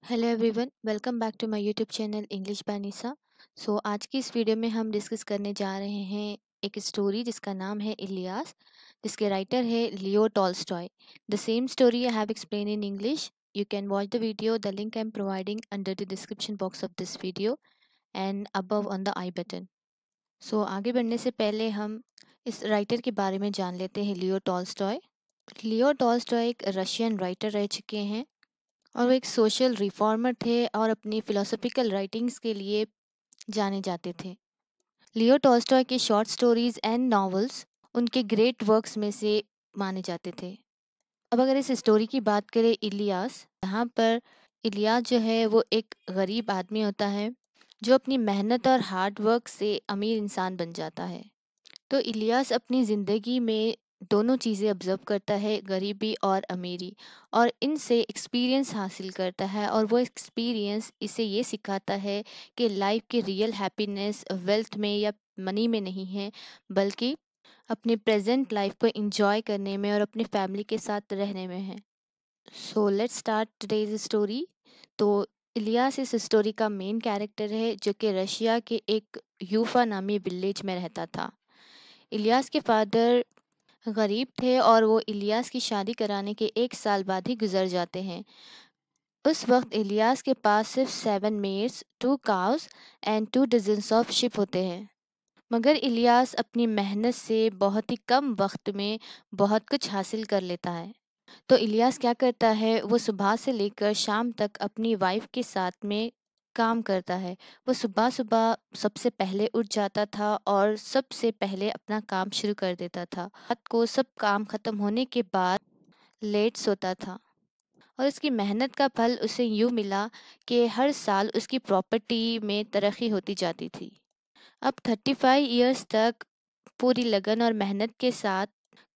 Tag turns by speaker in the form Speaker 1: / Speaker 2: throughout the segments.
Speaker 1: Hello everyone, welcome back to my YouTube channel English by Nisha. आज की इस video में हम डिस्कस करने जा रहे हैं एक स्टोरी जिसका नाम है इलियास, जिसके राइटर है Leo Tolstoy. The same story I have explain in English. You can watch the video, the link I am providing under the description box of this video and above on the I button. आगे बढ़ने से पहले हम इस writer के बारे में जान लेते हैं, लियो टॉल्स्टॉय। लियो टॉल्स्टॉय एक रशियन राइटर रह चुके हैं और वो एक सोशल रिफॉर्मर थे और अपनी फिलोसॉफिकल राइटिंग्स के लिए जाने जाते थे। लियो टॉल्स्टॉय के शॉर्ट स्टोरीज एंड नॉवेल्स उनके ग्रेट वर्क्स में से माने जाते थे। अब अगर इस स्टोरी की बात करें इलियास, यहाँ पर इलियास जो है वो एक गरीब आदमी होता है जो अपनी मेहनत और हार्ड वर्क से अमीर इंसान बन जाता है। तो इलियास अपनी ज़िंदगी में दोनों चीज़ें ऑब्जर्व करता है, गरीबी और अमीरी, और इनसे एक्सपीरियंस हासिल करता है और वो एक्सपीरियंस इसे ये सिखाता है कि लाइफ की रियल हैप्पीनेस वेल्थ में या मनी में नहीं है, बल्कि अपने प्रेजेंट लाइफ को एंजॉय करने में और अपनी फैमिली के साथ रहने में है। Let's start today's story. तो इलियास इस स्टोरी का मेन कैरेक्टर है जो कि रशिया के एक यूफा नामी विलेज में रहता था। इलियास के फादर गरीब थे और वो इलियास की शादी कराने के 1 साल बाद ही गुजर जाते हैं। उस वक्त इलियास के पास सिर्फ 7 mares, 2 cows and 2 dozens of ship होते हैं। मगर इलियास अपनी मेहनत से बहुत ही कम वक्त में बहुत कुछ हासिल कर लेता है। तो इलियास क्या करता है, वो सुबह से लेकर शाम तक अपनी वाइफ के साथ में काम करता है। वो सुबह सुबह सबसे पहले उठ जाता था और सबसे पहले अपना काम शुरू कर देता था। रात को सब काम खत्म होने के बाद लेट सोता था और उसकी मेहनत का फल उसे यूँ मिला कि हर साल उसकी प्रॉपर्टी में तरक्की होती जाती थी। अब 35 इयर्स तक पूरी लगन और मेहनत के साथ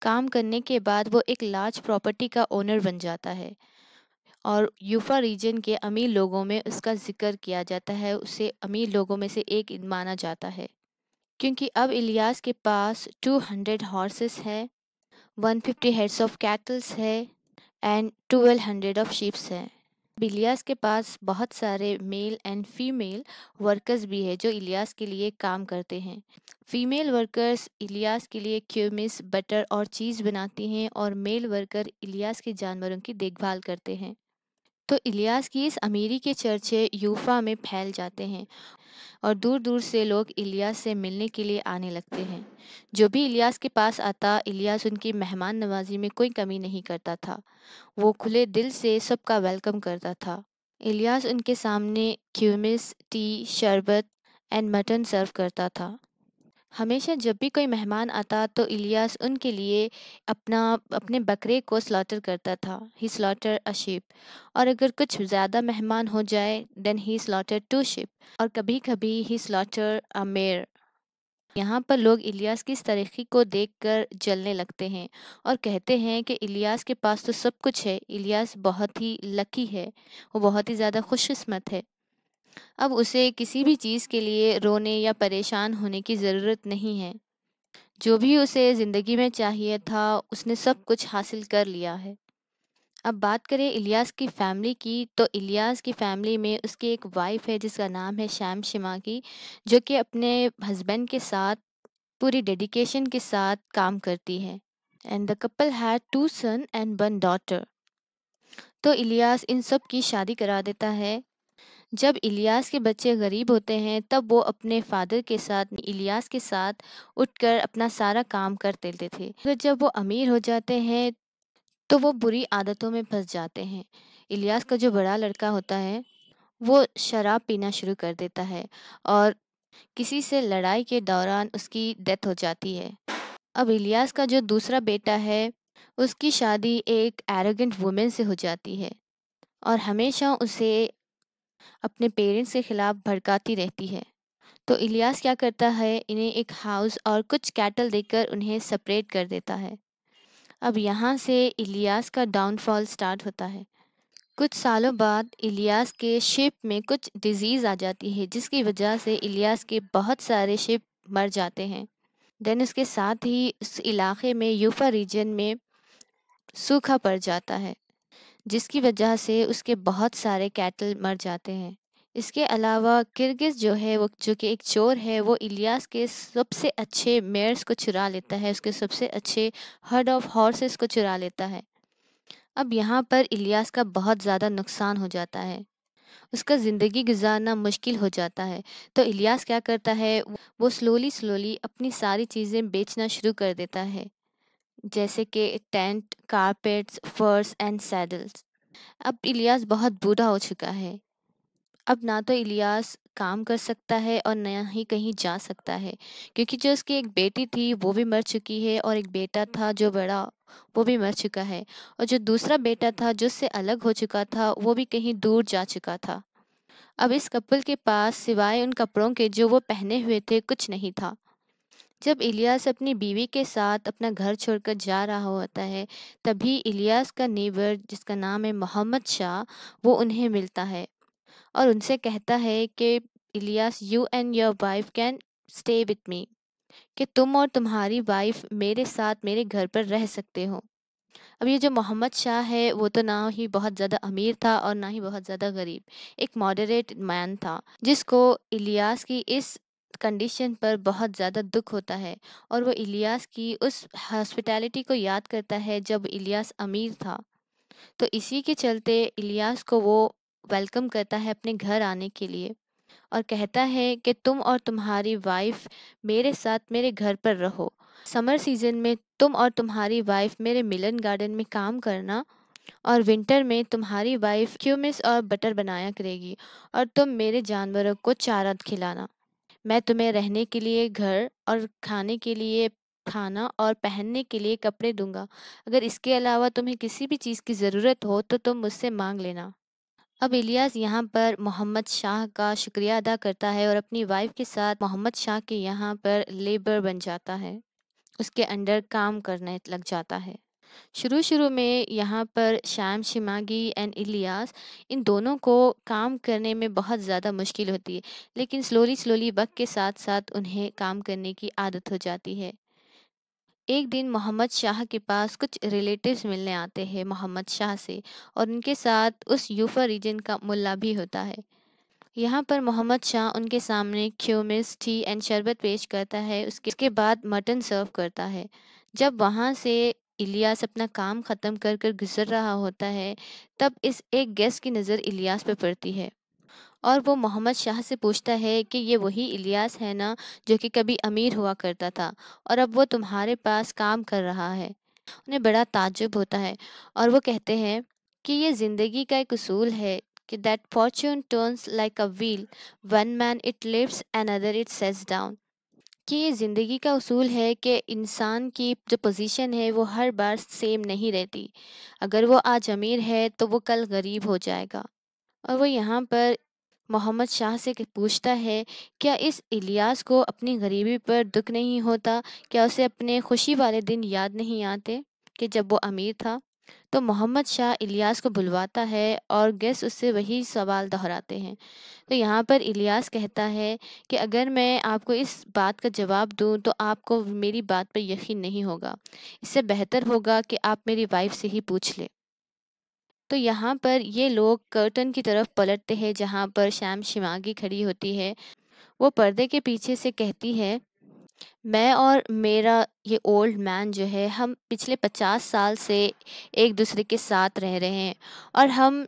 Speaker 1: काम करने के बाद वो एक लार्ज प्रॉपर्टी का ओनर बन जाता है और यूफा रीजन के अमीर लोगों में उसका जिक्र किया जाता है। उसे अमीर लोगों में से एक माना जाता है क्योंकि अब इलियास के पास 200 हॉर्सेस है, 150 हेड्स ऑफ कैटल्स है एंड 1200 ऑफ शीप्स है। इलियास के पास बहुत सारे मेल एंड फीमेल वर्कर्स भी है जो इलियास के लिए काम करते हैं। फीमेल वर्कर्स इलियास के लिए क्यूमिस, बटर और चीज़ बनाती हैं और मेल वर्कर इलियास के जानवरों की देखभाल करते हैं। तो इलियास की इस अमीरी के चर्चे यूफा में फैल जाते हैं और दूर दूर से लोग इलियास से मिलने के लिए आने लगते हैं। जो भी इलियास के पास आता, इलियास उनकी मेहमान नवाजी में कोई कमी नहीं करता था। वो खुले दिल से सबका वेलकम करता था। इलियास उनके सामने क्यूमिस, टी, शरबत एंड मटन सर्व करता था। हमेशा जब भी कोई मेहमान आता तो इलियास उनके लिए अपने बकरे को स्लॉटर करता था। ही स्लॉटर अ sheep। और अगर कुछ ज़्यादा मेहमान हो जाए देन ही स्लॉटर 2 sheep। और कभी कभी ही स्लॉटर अ mare। यहाँ पर लोग इलियास की इस तरक्की को देखकर जलने लगते हैं और कहते हैं कि इलियास के पास तो सब कुछ है, इलियास बहुत ही लकी है, वो बहुत ही ज़्यादा खुशकिस्मत है। अब उसे किसी भी चीज़ के लिए रोने या परेशान होने की ज़रूरत नहीं है। जो भी उसे ज़िंदगी में चाहिए था उसने सब कुछ हासिल कर लिया है। अब बात करें इलियास की फैमिली की, तो इलियास की फैमिली में उसकी एक वाइफ है जिसका नाम है शैम शिमाकी, जो कि अपने हस्बैंड के साथ पूरी डेडिकेशन के साथ काम करती है। And the couple had 2 son and 1 daughter. तो इलियास इन सब की शादी करा देता है। जब इलियास के बच्चे गरीब होते हैं तब वो अपने फादर के साथ, इलियास के साथ उठकर अपना सारा काम कर देते थे। फिर जब वो अमीर हो जाते हैं तो वो बुरी आदतों में फंस जाते हैं। इलियास का जो बड़ा लड़का होता है वो शराब पीना शुरू कर देता है और किसी से लड़ाई के दौरान उसकी डेथ हो जाती है। अब इलियास का जो दूसरा बेटा है उसकी शादी एक एरोगेंट वुमेन से हो जाती है और हमेशा उसे अपने पेरेंट्स के खिलाफ भड़काती रहती है। तो इलियास क्या करता है, इन्हें एक हाउस और कुछ कैटल देकर उन्हें सेपरेट कर देता है। अब यहाँ से इलियास का डाउनफॉल स्टार्ट होता है। कुछ सालों बाद इलियास के शिप में कुछ डिजीज़ आ जाती है जिसकी वजह से इलियास के बहुत सारे शिप मर जाते हैं। देन उसके साथ ही उस इलाके में यूफा रीजन में सूखा पड़ जाता है। जिसकी वजह से उसके बहुत सारे कैटल मर जाते हैं। इसके अलावा किर्गिज़ जो है वो जो कि एक चोर है, वो इलियास के सबसे अच्छे मेयर्स को चुरा लेता है, उसके सबसे अच्छे हर्ड ऑफ हॉर्सेस को चुरा लेता है। अब यहाँ पर इलियास का बहुत ज़्यादा नुकसान हो जाता है, उसका ज़िंदगी गुजारना मुश्किल हो जाता है। तो इलियास क्या करता है, वो स्लोली स्लोली अपनी सारी चीज़ें बेचना शुरू कर देता है, जैसे कि टेंट, कारपेट्स, फर्स एंड सैडल्स। अब इलियास बहुत बूढ़ा हो चुका है। अब ना तो इलियास काम कर सकता है और ना ही कहीं जा सकता है, क्योंकि जो उसकी एक बेटी थी वो भी मर चुकी है और एक बेटा था जो बड़ा, वो भी मर चुका है। और जो दूसरा बेटा था जो उससे अलग हो चुका था, वो भी कहीं दूर जा चुका था। अब इस कपल के पास सिवाय उन कपड़ों के जो वो पहने हुए थे कुछ नहीं था। जब इलियास अपनी बीवी के साथ अपना घर छोड़कर जा रहा होता है, तभी इलियास का नेबर जिसका नाम है मोहम्मद शाह, वो उन्हें मिलता है और उनसे कहता है कि Ilyas, you and your wife can stay with me, कि तुम और तुम्हारी वाइफ मेरे साथ मेरे घर पर रह सकते हो। अब ये जो मोहम्मद शाह है वो तो ना ही बहुत ज़्यादा अमीर था और ना ही बहुत ज़्यादा गरीब, एक मॉडरेट मैन था, जिसको इलियास की इस कंडीशन पर बहुत ज़्यादा दुख होता है और वो इलियास की उस हॉस्पिटैलिटी को याद करता है जब इलियास अमीर था। तो इसी के चलते इलियास को वो वेलकम करता है अपने घर आने के लिए और कहता है कि तुम और तुम्हारी वाइफ मेरे साथ मेरे घर पर रहो। समर सीजन में तुम और तुम्हारी वाइफ मेरे मिलन गार्डन में काम करना और विंटर में तुम्हारी वाइफ क्यूमिस और बटर बनाया करेगी और तुम मेरे जानवरों को चारा खिलाना। मैं तुम्हें रहने के लिए घर और खाने के लिए खाना और पहनने के लिए कपड़े दूंगा। अगर इसके अलावा तुम्हें किसी भी चीज़ की ज़रूरत हो तो तुम मुझसे मांग लेना। अब इलियास यहाँ पर मोहम्मद शाह का शुक्रिया अदा करता है और अपनी वाइफ के साथ मोहम्मद शाह के यहाँ पर लेबर बन जाता है, उसके अंडर काम करने लग जाता है। शुरू शुरू में यहाँ पर शाम शिमागी एंड इलियास, इन दोनों को काम करने में बहुत ज़्यादा मुश्किल होती है, लेकिन स्लोली स्लोली वक्त के साथ साथ उन्हें काम करने की आदत हो जाती है। एक दिन मोहम्मद शाह के पास कुछ रिलेटिव्स मिलने आते हैं मोहम्मद शाह से और उनके साथ उस यूफा रीजन का मुल्ला भी होता है। यहाँ पर मोहम्मद शाह उनके सामने ख्यूमिस, टी एंड शरबत पेश करता है, उसके बाद मटन सर्व करता है। जब वहाँ से इलियास अपना काम ख़त्म कर कर गुजर रहा होता है, तब इस एक गेस्ट की नज़र इलियास पे पड़ती है और वो मोहम्मद शाह से पूछता है कि ये वही इलियास है ना जो कि कभी अमीर हुआ करता था और अब वो तुम्हारे पास काम कर रहा है। उन्हें बड़ा ताज्जुब होता है और वो कहते हैं कि ये ज़िंदगी का एक उसूल है कि that Fortune turns like a wheel, one man it lifts another it sets down, कि ये ज़िंदगी का उसूल है कि इंसान की जो पोजीशन है वो हर बार सेम नहीं रहती। अगर वो आज अमीर है तो वो कल गरीब हो जाएगा। और वो यहाँ पर मोहम्मद शाह से पूछता है, क्या इस इलियास को अपनी गरीबी पर दुख नहीं होता? क्या उसे अपने खुशी वाले दिन याद नहीं आते कि जब वो अमीर था? तो मोहम्मद शाह इलियास को बुलवाता है और गेस्ट उससे वही सवाल दोहराते हैं। तो यहाँ पर इलियास कहता है कि अगर मैं आपको इस बात का जवाब दूँ तो आपको मेरी बात पर यकीन नहीं होगा। इससे बेहतर होगा कि आप मेरी वाइफ से ही पूछ लें। तो यहाँ पर ये लोग कर्टन की तरफ पलटते हैं जहाँ पर शैम शिमागी खड़ी होती है। वो पर्दे के पीछे से कहती है, मैं और मेरा ये ओल्ड मैन जो है, हम पिछले 50 साल से एक दूसरे के साथ रह रहे हैं और हम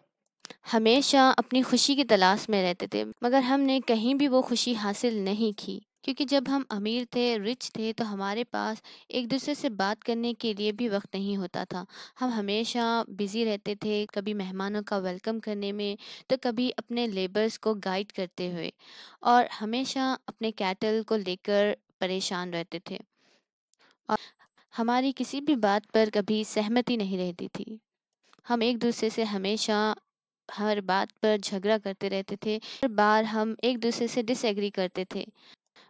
Speaker 1: हमेशा अपनी खुशी की तलाश में रहते थे, मगर हमने कहीं भी वो खुशी हासिल नहीं की, क्योंकि जब हम अमीर थे, रिच थे, तो हमारे पास एक दूसरे से बात करने के लिए भी वक्त नहीं होता था। हम हमेशा बिज़ी रहते थे, कभी मेहमानों का वेलकम करने में, तो कभी अपने लेबर्स को गाइड करते हुए, और हमेशा अपने कैटल को लेकर परेशान रहते थे और हमारी किसी भी बात पर कभी सहमति नहीं रहती थी। हम एक दूसरे से हमेशा हर बात पर झगड़ा करते रहते थे, हर बार हम एक दूसरे से डिसएग्री करते थे।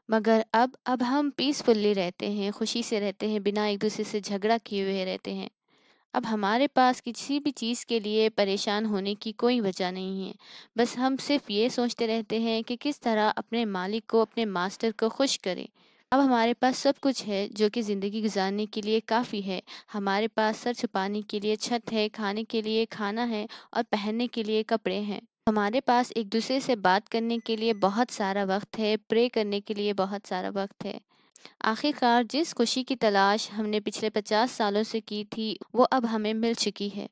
Speaker 1: मगर अब हम पीसफुली रहते हैं, खुशी से रहते हैं, बिना एक दूसरे से झगड़ा किए हुए रहते हैं। अब हमारे पास किसी भी चीज़ के लिए परेशान होने की कोई वजह नहीं है। बस हम सिर्फ ये सोचते रहते हैं कि किस तरह अपने मालिक को, अपने मास्टर को खुश करें। अब हमारे पास सब कुछ है जो कि ज़िंदगी गुजारने के लिए काफ़ी है। हमारे पास सर छुपाने के लिए छत है, खाने के लिए खाना है और पहनने के लिए कपड़े हैं। हमारे पास एक दूसरे से बात करने के लिए बहुत सारा वक्त है, प्रे करने के लिए बहुत सारा वक्त है। आखिरकार जिस खुशी की तलाश हमने पिछले 50 सालों से की थी, वो अब हमें मिल चुकी है।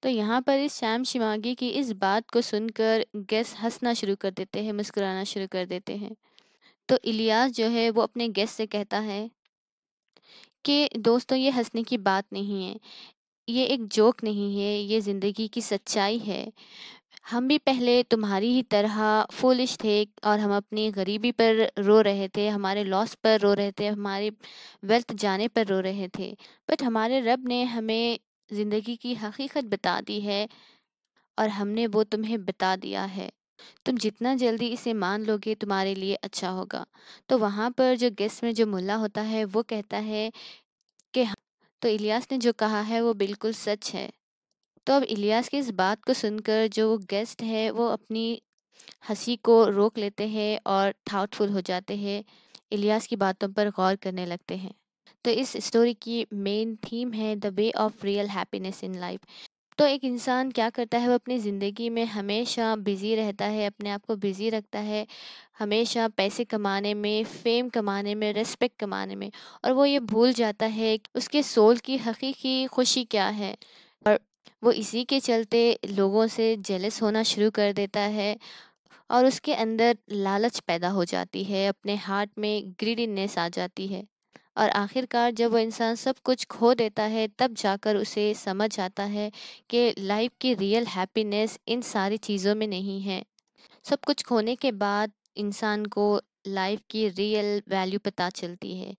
Speaker 1: तो यहाँ पर इस शैम शिमागी की इस बात को सुनकर गेस्ट हंसना शुरू कर देते हैं, मुस्कुराना शुरू कर देते हैं। तो इलियास जो है वो अपने गेस्ट से कहता है कि दोस्तों, ये हंसने की बात नहीं है, ये एक जोक नहीं है, ये ज़िंदगी की सच्चाई है। हम भी पहले तुम्हारी ही तरह फूलिश थे और हम अपनी गरीबी पर रो रहे थे, हमारे लॉस पर रो रहे थे, हमारे वेल्थ जाने पर रो रहे थे। बट हमारे रब ने हमें ज़िंदगी की हकीकत बता दी है और हमने वो तुम्हें बता दिया है। तुम जितना जल्दी इसे मान लोगे तुम्हारे लिए अच्छा होगा। तो वहाँ पर जो गेस्ट में जो मुल्ला होता है वो कहता है कि हाँ, तो इलियास ने जो कहा है वो बिल्कुल सच है। तो अब इलियास की इस बात को सुनकर जो गेस्ट है वो अपनी हंसी को रोक लेते हैं और थाउटफुल हो जाते हैं, इलियास की बातों पर गौर करने लगते हैं। तो इस स्टोरी की मेन थीम है the way of real happiness in life. तो एक इंसान क्या करता है, वो अपनी ज़िंदगी में हमेशा बिज़ी रहता है, अपने आप को बिज़ी रखता है, हमेशा पैसे कमाने में, फ़ेम कमाने में, रिस्पेक्ट कमाने में, और वो ये भूल जाता है कि उसके सोल की हकीकी खुशी क्या है। और वो इसी के चलते लोगों से जेलस होना शुरू कर देता है और उसके अंदर लालच पैदा हो जाती है, अपने हार्ट में ग्रीडीनेस आ जाती है। और आखिरकार जब वो इंसान सब कुछ खो देता है तब जाकर उसे समझ आता है कि लाइफ की रियल हैप्पीनेस इन सारी चीज़ों में नहीं है। सब कुछ खोने के बाद इंसान को लाइफ की रियल वैल्यू पता चलती है।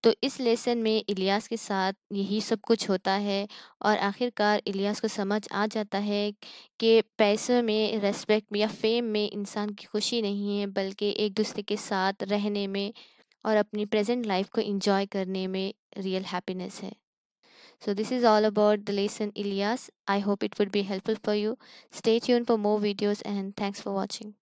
Speaker 1: तो इस लेसन में इलियास के साथ यही सब कुछ होता है और आखिरकार इलियास को समझ आ जाता है कि पैसों में, रेस्पेक्ट में या फेम में इंसान की खुशी नहीं है, बल्कि एक दूसरे के साथ रहने में और अपनी प्रेजेंट लाइफ को एंजॉय करने में रियल हैप्पीनेस है। So this is all about the lesson Ilyas. I hope it would be helpful for you. Stay tuned for more videos and thanks for watching.